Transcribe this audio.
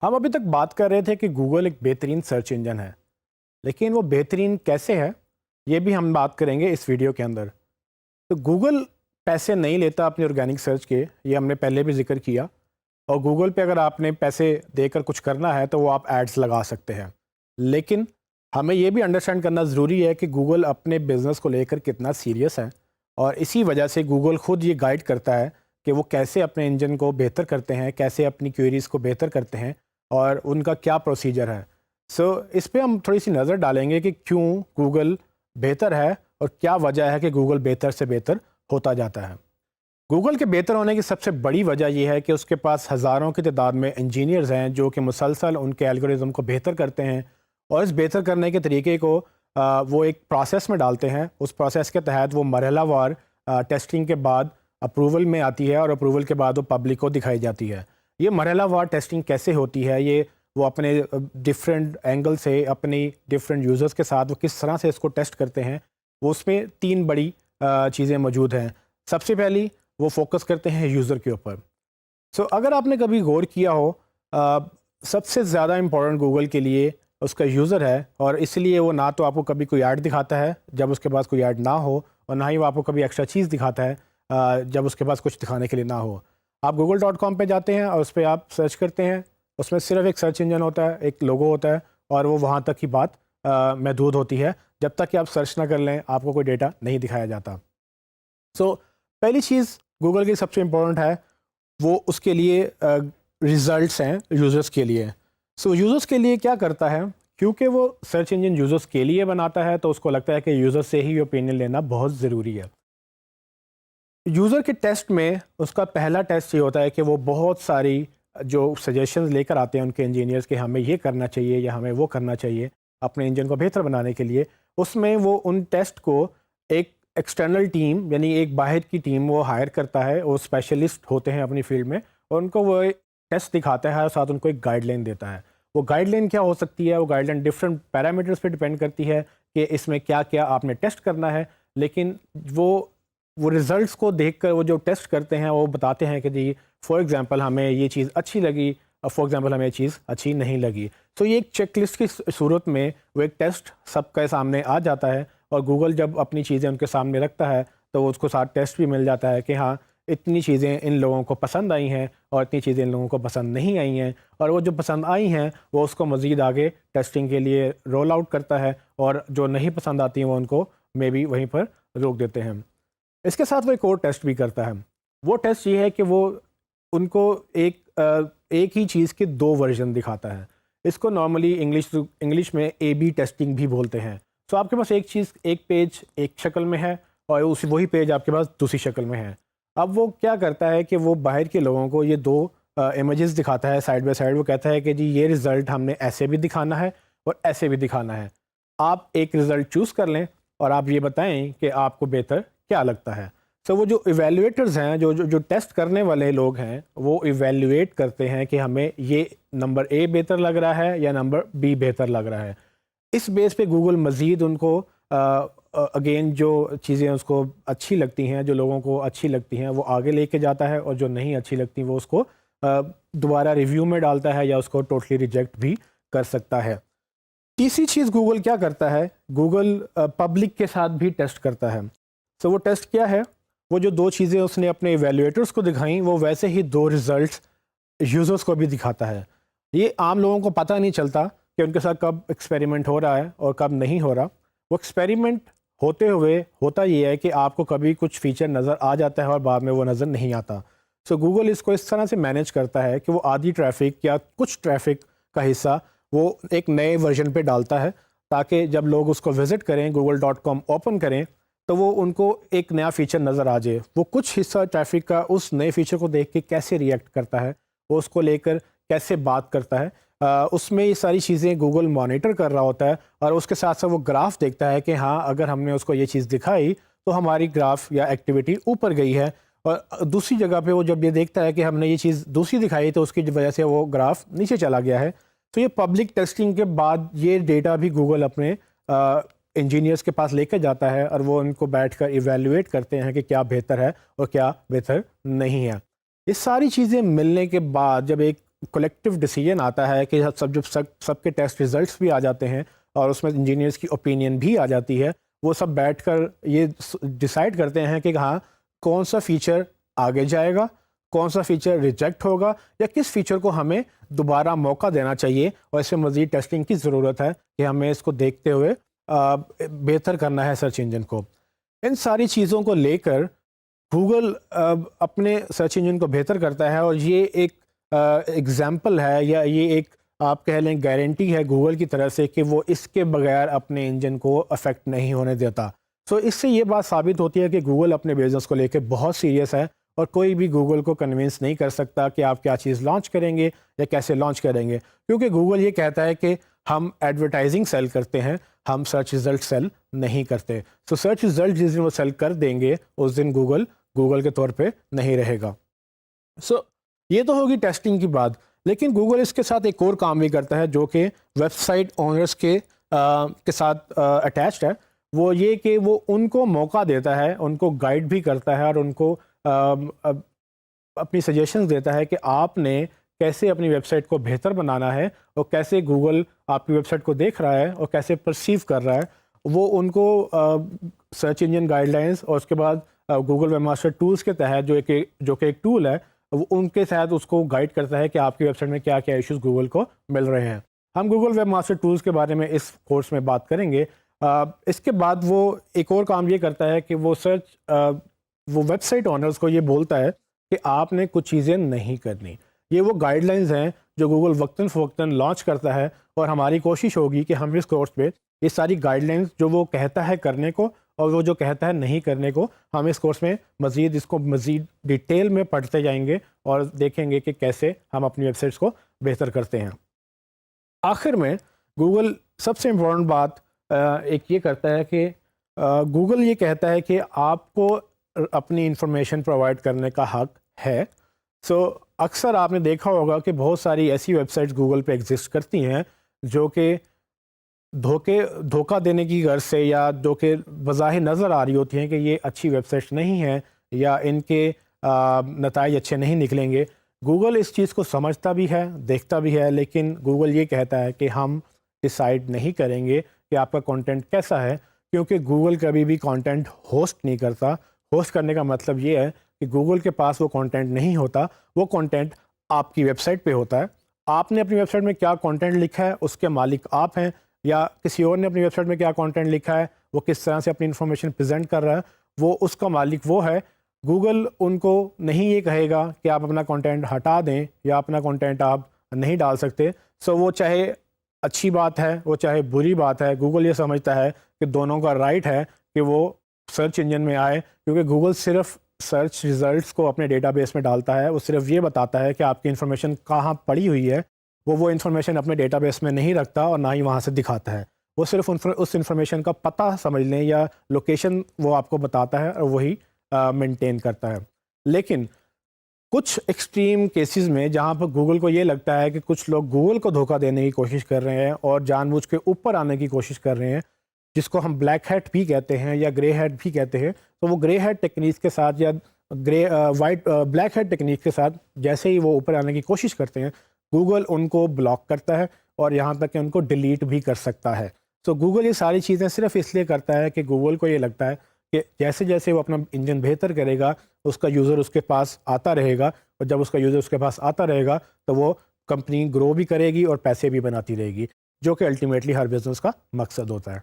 ہم ابھی تک بات کر رہے تھے کہ گوگل ایک بہترین سرچ انجن ہے، لیکن وہ بہترین کیسے ہے یہ بھی ہم بات کریں گے اس ویڈیو کے اندر۔ تو گوگل پیسے نہیں لیتا اپنے آرگینک سرچ کے، یہ ہم نے پہلے بھی ذکر کیا، اور گوگل پہ اگر آپ نے پیسے دے کر کچھ کرنا ہے تو وہ آپ ایڈز لگا سکتے ہیں، لیکن ہمیں یہ بھی انڈرسٹینڈ کرنا ضروری ہے کہ گوگل اپنے بزنس کو لے کر کتنا سیریس ہے، اور اسی وجہ سے گوگل خود یہ گائیڈ کرتا ہے کہ وہ کیسے اپنے انجن کو بہتر کرتے ہیں، کیسے اپنی کوئریز کو بہتر کرتے ہیں، اور ان کا کیا پروسیجر ہے۔ اس پہ ہم تھوڑی سی نظر ڈالیں گے کہ کیوں گوگل بہتر ہے اور کیا وجہ ہے کہ گوگل بہتر سے بہتر ہوتا جاتا ہے۔ گوگل کے بہتر ہونے کی سب سے بڑی وجہ یہ ہے کہ اس کے پاس ہزاروں کی تعداد میں انجینئرز ہیں جو کہ مسلسل ان کے الگورزم کو بہتر کرتے ہیں، اور اس بہتر کرنے کے طریقے کو وہ ایک پروسیس میں ڈالتے ہیں۔ اس پروسیس کے تحت وہ مرحلہ وار ٹیسٹنگ کے بعد اپروول میں آتی ہے، اور اپروول کے بعد وہ پبلک کو دکھائی جاتی ہے۔ یہ مرحلہ وار ٹیسٹنگ کیسے ہوتی ہے، یہ وہ اپنے ڈفرینٹ اینگل سے اپنی ڈفرینٹ یوزرز کے ساتھ وہ کس طرح سے اس کو ٹیسٹ کرتے ہیں، وہ اس میں تین بڑی چیزیں موجود ہیں۔ سب سے پہلی وہ فوکس کرتے ہیں یوزر کے اوپر۔ اگر آپ نے کبھی غور کیا ہو، سب سے زیادہ امپورٹنٹ گوگل کے لیے اس کا یوزر ہے، اور اس لیے وہ نہ تو آپ کو کبھی کوئی ایڈ دکھاتا ہے جب اس کے پاس کوئی ایڈ نہ ہو، اور نہ ہی وہ آپ کو کبھی ایکسٹرا چیز دکھاتا ہے جب اس کے پاس کچھ دکھانے کے لیے نہ ہو۔ آپ google.com پہ جاتے ہیں اور اس پہ آپ سرچ کرتے ہیں، اس میں صرف ایک سرچ انجن ہوتا ہے، ایک لوگو ہوتا ہے، اور وہ وہاں تک کی بات محدود ہوتی ہے۔ جب تک کہ آپ سرچ نہ کر لیں آپ کو کوئی ڈیٹا نہیں دکھایا جاتا۔ پہلی چیز گوگل کی سب سے امپورٹنٹ ہے، وہ اس کے لیے ریزلٹس ہیں یوزرس کے لیے۔ یوزرس کے لیے کیا کرتا ہے، کیونکہ وہ سرچ انجن یوزرس کے لیے بناتا ہے تو اس کو لگتا ہے کہ یوزر سے ہی اوپینین لینا بہت ضروری ہے۔ یوزر کے ٹیسٹ میں اس کا پہلا ٹیسٹ یہ ہوتا ہے کہ وہ بہت ساری جو سجیشنز لے کر آتے ہیں ان کے انجینئرز کہ ہمیں یہ کرنا چاہیے یا ہمیں وہ کرنا چاہیے اپنے انجن کو بہتر بنانے کے لیے، اس میں وہ ان ٹیسٹ کو ایک ایکسٹرنل ٹیم یعنی ایک باہر کی ٹیم وہ ہائر کرتا ہے، وہ اسپیشلسٹ ہوتے ہیں اپنی فیلڈ میں، اور ان کو وہ ٹیسٹ دکھاتا ہے اور ساتھ ان کو ایک گائیڈ لائن دیتا ہے۔ وہ گائیڈ لائن کیا ہو سکتی ہے، وہ گائیڈ لائن ڈفرینٹ پیرامیٹرز پہ ڈپینڈ کرتی ہے کہ اس میں کیا کیا آپ نے ٹیسٹ کرنا ہے، لیکن وہ ریزلٹس کو دیکھ کر وہ جو ٹیسٹ کرتے ہیں وہ بتاتے ہیں کہ جی فار ایگزامپل ہمیں یہ چیز اچھی لگی، اور فار ایگزامپل ہمیں یہ چیز اچھی نہیں لگی۔ یہ ایک چیک لسٹ کی صورت میں وہ ایک ٹیسٹ سب کے سامنے آ جاتا ہے، اور گوگل جب اپنی چیزیں ان کے سامنے رکھتا ہے تو اس کو ساتھ ٹیسٹ بھی مل جاتا ہے کہ ہاں اتنی چیزیں ان لوگوں کو پسند آئی ہیں اور اتنی چیزیں ان لوگوں کو پسند نہیں آئی ہیں، اور وہ جو پسند آئی ہیں وہ اس کو مزید آگے ٹیسٹنگ کے لیے رول آؤٹ کرتا ہے، اور جو نہیں پسند آتی ہیں وہ ان کو مے بی وہیں پر روک دیتے ہیں۔ اس کے ساتھ وہ ایک اور ٹیسٹ بھی کرتا ہے۔ وہ ٹیسٹ یہ ہے کہ وہ ان کو ایک ہی چیز کے دو ورژن دکھاتا ہے۔ اس کو نارملی انگلش میں اے بی ٹیسٹنگ بھی بولتے ہیں۔ آپ کے پاس ایک چیز ایک پیج ایک شکل میں ہے، اور وہی پیج آپ کے پاس دوسری شکل میں ہے۔ اب وہ کیا کرتا ہے کہ وہ باہر کے لوگوں کو یہ دو امیجز دکھاتا ہے سائڈ بائی سائڈ۔ وہ کہتا ہے کہ جی یہ رزلٹ ہم نے ایسے بھی دکھانا ہے اور ایسے بھی دکھانا ہے، آپ ایک رزلٹ چوز کر لیں اور آپ یہ بتائیں کہ آپ کو بہتر کیا لگتا ہے۔ وہ جو ایویلویٹرز ہیں، جو ٹیسٹ کرنے والے لوگ ہیں، وہ ایویلویٹ کرتے ہیں کہ ہمیں یہ نمبر اے بہتر لگ رہا ہے یا نمبر بی بہتر لگ رہا ہے۔ اس بیس پہ گوگل مزید ان کو اگین جو چیزیں اس کو اچھی لگتی ہیں، جو لوگوں کو اچھی لگتی ہیں وہ آگے لے کے جاتا ہے، اور جو نہیں اچھی لگتی وہ اس کو دوبارہ ریویو میں ڈالتا ہے یا اس کو ٹوٹلی ریجیکٹ بھی کر سکتا ہے۔ تیسری چیز گوگل کیا کرتا ہے، گوگل پبلک کے ساتھ بھی ٹیسٹ کرتا ہے۔ وہ ٹیسٹ کیا ہے، وہ جو دو چیزیں اس نے اپنے ایویلویٹرز کو دکھائیں وہ ویسے ہی دو ریزلٹس یوزرز کو بھی دکھاتا ہے۔ یہ عام لوگوں کو پتہ نہیں چلتا کہ ان کے ساتھ کب ایکسپیریمنٹ ہو رہا ہے اور کب نہیں ہو رہا۔ وہ ایکسپیریمنٹ ہوتے ہوئے ہوتا یہ ہے کہ آپ کو کبھی کچھ فیچر نظر آ جاتا ہے اور بعد میں وہ نظر نہیں آتا۔ گوگل اس کو اس طرح سے مینیج کرتا ہے کہ وہ آدھی ٹریفک یا کچھ ٹریفک کا حصہ وہ ایک نئے ورژن پہ ڈالتا ہے، تاکہ جب لوگ اس کو وزٹ کریں google.com اوپن کریں تو وہ ان کو ایک نیا فیچر نظر آ جائے۔ وہ کچھ حصہ ٹریفک کا اس نئے فیچر کو دیکھ کے کیسے ریئیکٹ کرتا ہے، وہ اس کو لے کر کیسے بات کرتا ہے، اس میں یہ ساری چیزیں گوگل مانیٹر کر رہا ہوتا ہے، اور اس کے ساتھ ساتھ وہ گراف دیکھتا ہے کہ ہاں اگر ہم نے اس کو یہ چیز دکھائی تو ہماری گراف یا ایکٹیویٹی اوپر گئی ہے، اور دوسری جگہ پہ وہ جب یہ دیکھتا ہے کہ ہم نے یہ چیز دوسری دکھائی تو اس کی وجہ سے وہ گراف نیچے چلا گیا ہے۔ یہ پبلک ٹیسٹنگ کے بعد یہ ڈیٹا بھی گوگل اپنے انجینئرس کے پاس لے کے جاتا ہے، اور وہ ان کو بیٹھ کر ایویلویٹ کرتے ہیں کہ کیا بہتر ہے اور کیا بہتر نہیں ہے۔ یہ ساری چیزیں ملنے کے بعد جب ایک کلیکٹیو ڈیسیجن آتا ہے کہ سب کے ٹیسٹ ریزلٹس بھی آ جاتے ہیں اور اس میں انجینئرس کی اوپینین بھی آ جاتی ہے، وہ سب بیٹھ کر یہ ڈیسائیڈ کرتے ہیں کہ ہاں کون سا فیچر آگے جائے گا، کون سا فیچر ریجیکٹ ہوگا، یا کس فیچر کو ہمیں دوبارہ موقع دینا چاہیے اور اس میں مزید ٹیسٹنگ کی ضرورت ہے کہ ہمیں اس کو دیکھتے ہوئے بہتر کرنا ہے سرچ انجن کو۔ ان ساری چیزوں کو لے کر گوگل اپنے سرچ انجن کو بہتر کرتا ہے، اور یہ ایک ایگزامپل ہے یا یہ ایک آپ کہہ لیں گارنٹی ہے گوگل کی طرف سے کہ وہ اس کے بغیر اپنے انجن کو افیکٹ نہیں ہونے دیتا۔ سو اس سے یہ بات ثابت ہوتی ہے کہ گوگل اپنے بزنس کو لے کے بہت سیریس ہے، اور کوئی بھی گوگل کو کنونس نہیں کر سکتا کہ آپ کیا چیز لانچ کریں گے یا کیسے لانچ کریں گے، کیونکہ گوگل یہ کہتا ہے کہ ہم ایڈورٹائزنگ سیل کرتے ہیں، ہم سرچ رزلٹ سیل نہیں کرتے۔ سو سرچ رزلٹ جس دن وہ سیل کر دیں گے اس دن گوگل کے طور پہ نہیں رہے گا۔ سو یہ تو ہوگی ٹیسٹنگ کی بات، لیکن گوگل اس کے ساتھ ایک اور کام بھی کرتا ہے جو کہ ویب سائٹ اونرس کے ساتھ اٹیچڈ ہے، وہ یہ کہ وہ ان کو موقع دیتا ہے، ان کو گائیڈ بھی کرتا ہے، اور ان کو اپنی سجیشنز دیتا ہے کہ آپ نے کیسے اپنی ویب سائٹ کو بہتر بنانا ہے، اور کیسے گوگل آپ کی ویب سائٹ کو دیکھ رہا ہے اور کیسے پرسیو کر رہا ہے۔ وہ ان کو سرچ انجن گائیڈ لائنس اور اس کے بعد گوگل ویب ماسٹر ٹولز کے تحت جو کہ ایک ٹول ہے، وہ ان کے تحت اس کو گائیڈ کرتا ہے کہ آپ کی ویب سائٹ میں کیا کیا ایشوز گوگل کو مل رہے ہیں۔ ہم گوگل ویب ماسٹر ٹولز کے بارے میں اس کورس میں بات کریں گے۔ اس کے بعد وہ ایک اور کام یہ کرتا ہے کہ وہ ویب سائٹ اونرز کو یہ بولتا ہے کہ آپ نے کچھ چیزیں نہیں کرنی۔ یہ وہ گائیڈ لائنز ہیں جو گوگل وقتاً فوقتاً لانچ کرتا ہے، اور ہماری کوشش ہوگی کہ ہم اس کورس پہ یہ ساری گائیڈ لائنز جو وہ کہتا ہے کرنے کو اور وہ جو کہتا ہے نہیں کرنے کو، ہم اس کورس میں اس کو مزید ڈیٹیل میں پڑھتے جائیں گے اور دیکھیں گے کہ کیسے ہم اپنی ویب سائٹس کو بہتر کرتے ہیں۔ آخر میں گوگل سب سے امپورٹنٹ بات ایک یہ کرتا ہے کہ گوگل یہ کہتا ہے کہ آپ کو اپنی انفارمیشن پرووائڈ کرنے کا حق ہے۔ سو اکثر آپ نے دیکھا ہوگا کہ بہت ساری ایسی ویب سائٹس گوگل پہ ایگزسٹ کرتی ہیں جو کہ دھوکہ دینے کی غرض سے، یا جو کہ بظاہر نظر آ رہی ہوتی ہیں کہ یہ اچھی ویب سائٹس نہیں ہیں یا ان کے نتائج اچھے نہیں نکلیں گے۔ گوگل اس چیز کو سمجھتا بھی ہے، دیکھتا بھی ہے، لیکن گوگل یہ کہتا ہے کہ ہم ڈیسائیڈ نہیں کریں گے کہ آپ کا کانٹینٹ کیسا ہے، کیونکہ گوگل کبھی بھی کانٹینٹ ہوسٹ نہیں کرتا۔ ہوسٹ کرنے کا مطلب یہ ہے کہ گوگل کے پاس وہ کانٹینٹ نہیں ہوتا، وہ کانٹینٹ آپ کی ویب سائٹ پہ ہوتا ہے۔ آپ نے اپنی ویب سائٹ میں کیا کانٹینٹ لکھا ہے اس کے مالک آپ ہیں، یا کسی اور نے اپنی ویب سائٹ میں کیا کانٹینٹ لکھا ہے، وہ کس طرح سے اپنی انفارمیشن پریزنٹ کر رہا ہے، وہ اس کا مالک وہ ہے۔ گوگل ان کو نہیں یہ کہے گا کہ آپ اپنا کانٹینٹ ہٹا دیں یا اپنا کانٹینٹ آپ نہیں ڈال سکتے۔ سو وہ چاہے اچھی بات ہے، وہ چاہے بری بات ہے، گوگل یہ سمجھتا ہے کہ دونوں کا رائٹ ہے کہ وہ سرچ انجن میں آئے، کیونکہ گوگل صرف سرچ ریزلٹس کو اپنے ڈیٹا بیس میں ڈالتا ہے، وہ صرف یہ بتاتا ہے کہ آپ کی انفارمیشن کہاں پڑی ہوئی ہے، وہ انفارمیشن اپنے ڈیٹا بیس میں نہیں رکھتا اور نہ ہی وہاں سے دکھاتا ہے۔ وہ صرف اس انفارمیشن کا پتہ سمجھ لیں یا لوکیشن وہ آپ کو بتاتا ہے اور وہی مینٹین کرتا ہے۔ لیکن کچھ ایکسٹریم کیسز میں جہاں پر گوگل کو یہ لگتا ہے کہ کچھ لوگ گوگل کو دھوکہ دینے کی کوشش کر رہے ہیں اور جان بوجھ کے اوپر آنے کی کوشش کر رہے ہیں، جس کو ہم بلیک ہیٹ بھی کہتے ہیں یا گرے ہیٹ بھی کہتے ہیں، تو وہ گرے ہیٹ ٹیکنیک کے ساتھ یا بلیک ہیٹ ٹیکنیک کے ساتھ جیسے ہی وہ اوپر آنے کی کوشش کرتے ہیں، گوگل ان کو بلاک کرتا ہے اور یہاں تک کہ ان کو ڈیلیٹ بھی کر سکتا ہے۔ تو گوگل یہ ساری چیزیں صرف اس لیے کرتا ہے کہ گوگل کو یہ لگتا ہے کہ جیسے جیسے وہ اپنا انجن بہتر کرے گا، اس کا یوزر اس کے پاس آتا رہے گا، اور جب اس کا یوزر اس کے پاس آتا رہے گا تو وہ کمپنی گرو بھی کرے گی اور پیسے بھی بناتی رہے گی، جو کہ الٹیمیٹلی ہر بزنس کا مقصد ہوتا ہے۔